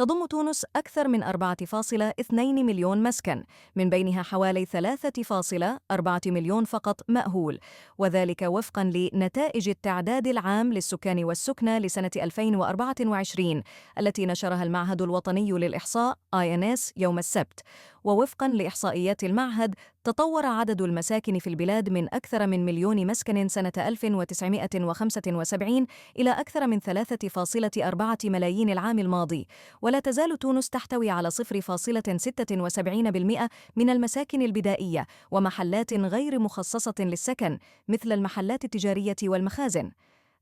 تضم تونس أكثر من 4.2 مليون مسكن، من بينها حوالي 3.4 مليون فقط مأهول، وذلك وفقاً لنتائج التعداد العام للسكان والسكنى لسنة 2024 التي نشرها المعهد الوطني للإحصاء INS يوم السبت. ووفقاً لإحصائيات المعهد، تطور عدد المساكن في البلاد من أكثر من مليون مسكن سنة 1975 إلى أكثر من 3.4 ملايين العام الماضي، ولا تزال تونس تحتوي على 0.76% من المساكن البدائية ومحلات غير مخصصة للسكن مثل المحلات التجارية والمخازن.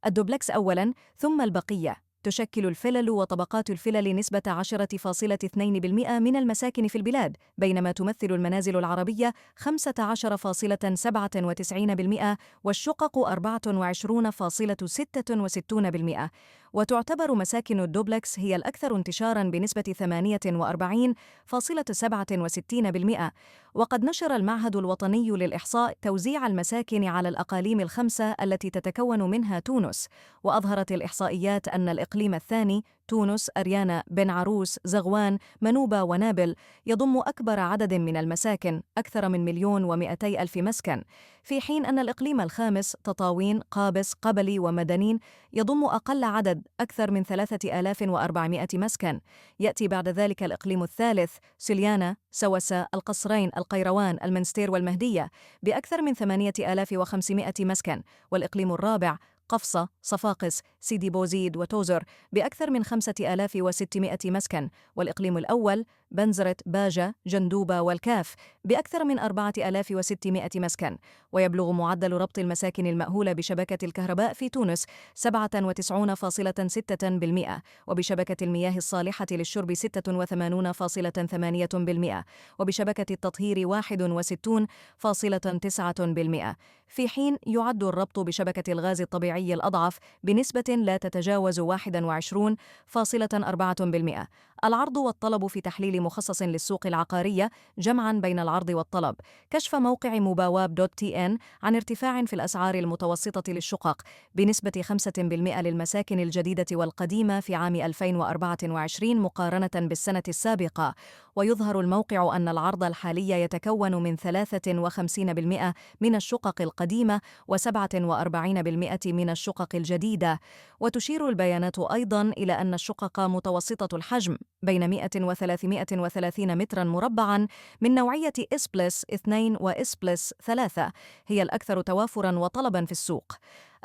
الدوبلكس أولاً ثم البقية. تشكل الفلل وطبقات الفلل نسبة 10.2% من المساكن في البلاد، بينما تمثل المنازل العربية 15.97% والشقق 24.66%. وتعتبر مساكن الدوبلكس هي الأكثر انتشاراً بنسبة 48.67%. وقد نشر المعهد الوطني للإحصاء توزيع المساكن على الأقاليم الخمسة التي تتكون منها تونس، وأظهرت الإحصائيات أن الإقليم الثاني تونس، أريانا، بن عروس، زغوان، منوبة ونابل يضم أكبر عدد من المساكن أكثر من 1,200,000 مسكن، في حين أن الإقليم الخامس تطاوين، قابس، قبلي ومدنين يضم أقل عدد أكثر من 3,400 مسكن. يأتي بعد ذلك الإقليم الثالث سليانة، سوسة، القصرين، القيروان، المنستير والمهدية بأكثر من 8,500 مسكن، والإقليم الرابع قفصة، صفاقس، سيدي بوزيد وتوزر بأكثر من 5,600 مسكن، والإقليم الأول بنزرت، باجة، جندوبة والكاف بأكثر من 4,600 مسكن. ويبلغ معدل ربط المساكن المأهولة بشبكة الكهرباء في تونس 97.6%، وبشبكة المياه الصالحة للشرب 86.8%، وبشبكة التطهير 61.9%، في حين يعد الربط بشبكة الغاز الطبيعي الأضعف بنسبة لا تتجاوز 21.4%. العرض والطلب في تحليل مخصص للسوق العقارية جمعاً بين العرض والطلب. كشف موقع مباواب.tn عن ارتفاع في الأسعار المتوسطة للشقق بنسبة 5% للمساكن الجديدة والقديمة في عام 2024 مقارنة بالسنة السابقة. ويظهر الموقع أن العرض الحالي يتكون من 53% من الشقق القديمة و47% من الشقق الجديدة. وتشير البيانات أيضاً إلى أن الشقق متوسطة الحجم بين 100 و330 متراً مربعاً من نوعية إس بلس 2 وإس بلس 3 هي الأكثر توافراً وطلباً في السوق.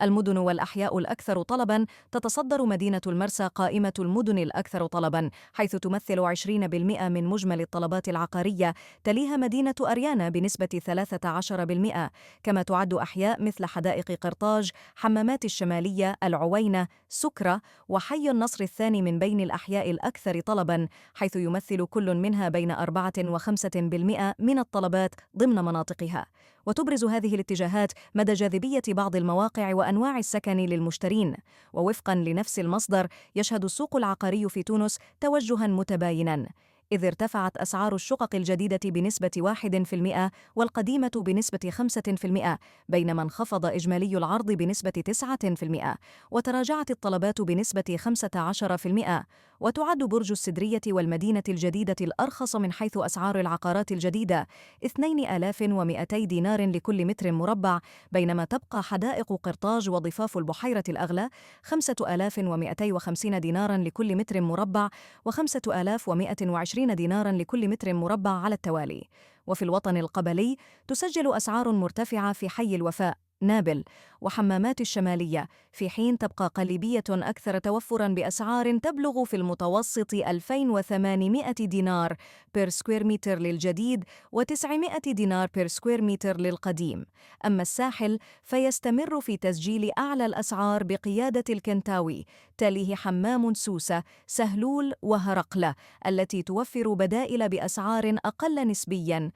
المدن والأحياء الأكثر طلباً تتصدر مدينة المرسى قائمة المدن الأكثر طلباً، حيث تمثل 20% من مجمل الطلبات العقارية، تليها مدينة أريانا بنسبة 13%، كما تعد أحياء مثل حدائق قرطاج، حمامات الشمالية، العوينة، سكرة وحي النصر الثاني من بين الأحياء الأكثر طلباً، حيث يمثل كل منها بين 4 و5% من الطلبات ضمن مناطقها. وتبرز هذه الاتجاهات مدى جاذبية بعض المواقع وأنواع السكن للمشترين. ووفقاً لنفس المصدر، يشهد السوق العقاري في تونس توجهاً متبايناً، إذ ارتفعت أسعار الشقق الجديدة بنسبة 1% والقديمة بنسبة 5%، بينما انخفض إجمالي العرض بنسبة 9%، وتراجعت الطلبات بنسبة 15%. وتعد برج السدرية والمدينة الجديدة الأرخص من حيث أسعار العقارات الجديدة 2,200 دينار لكل متر مربع، بينما تبقى حدائق قرطاج وضفاف البحيرة الأغلى 5,250 دينارا لكل متر مربع و5,120 دينارا لكل متر مربع على التوالي. وفي الوطن القبلي تسجل أسعار مرتفعة في حي الوفاء، نابل وحمامات الشمالية، في حين تبقى قليبية أكثر توفراً بأسعار تبلغ في المتوسط 2,800 دينار بير سكوير متر للجديد و900 دينار بير سكوير متر للقديم. أما الساحل فيستمر في تسجيل أعلى الأسعار بقيادة الكنتاوي، تليه حمام سوسة، سهلول وهرقلة التي توفر بدائل بأسعار أقل نسبياً.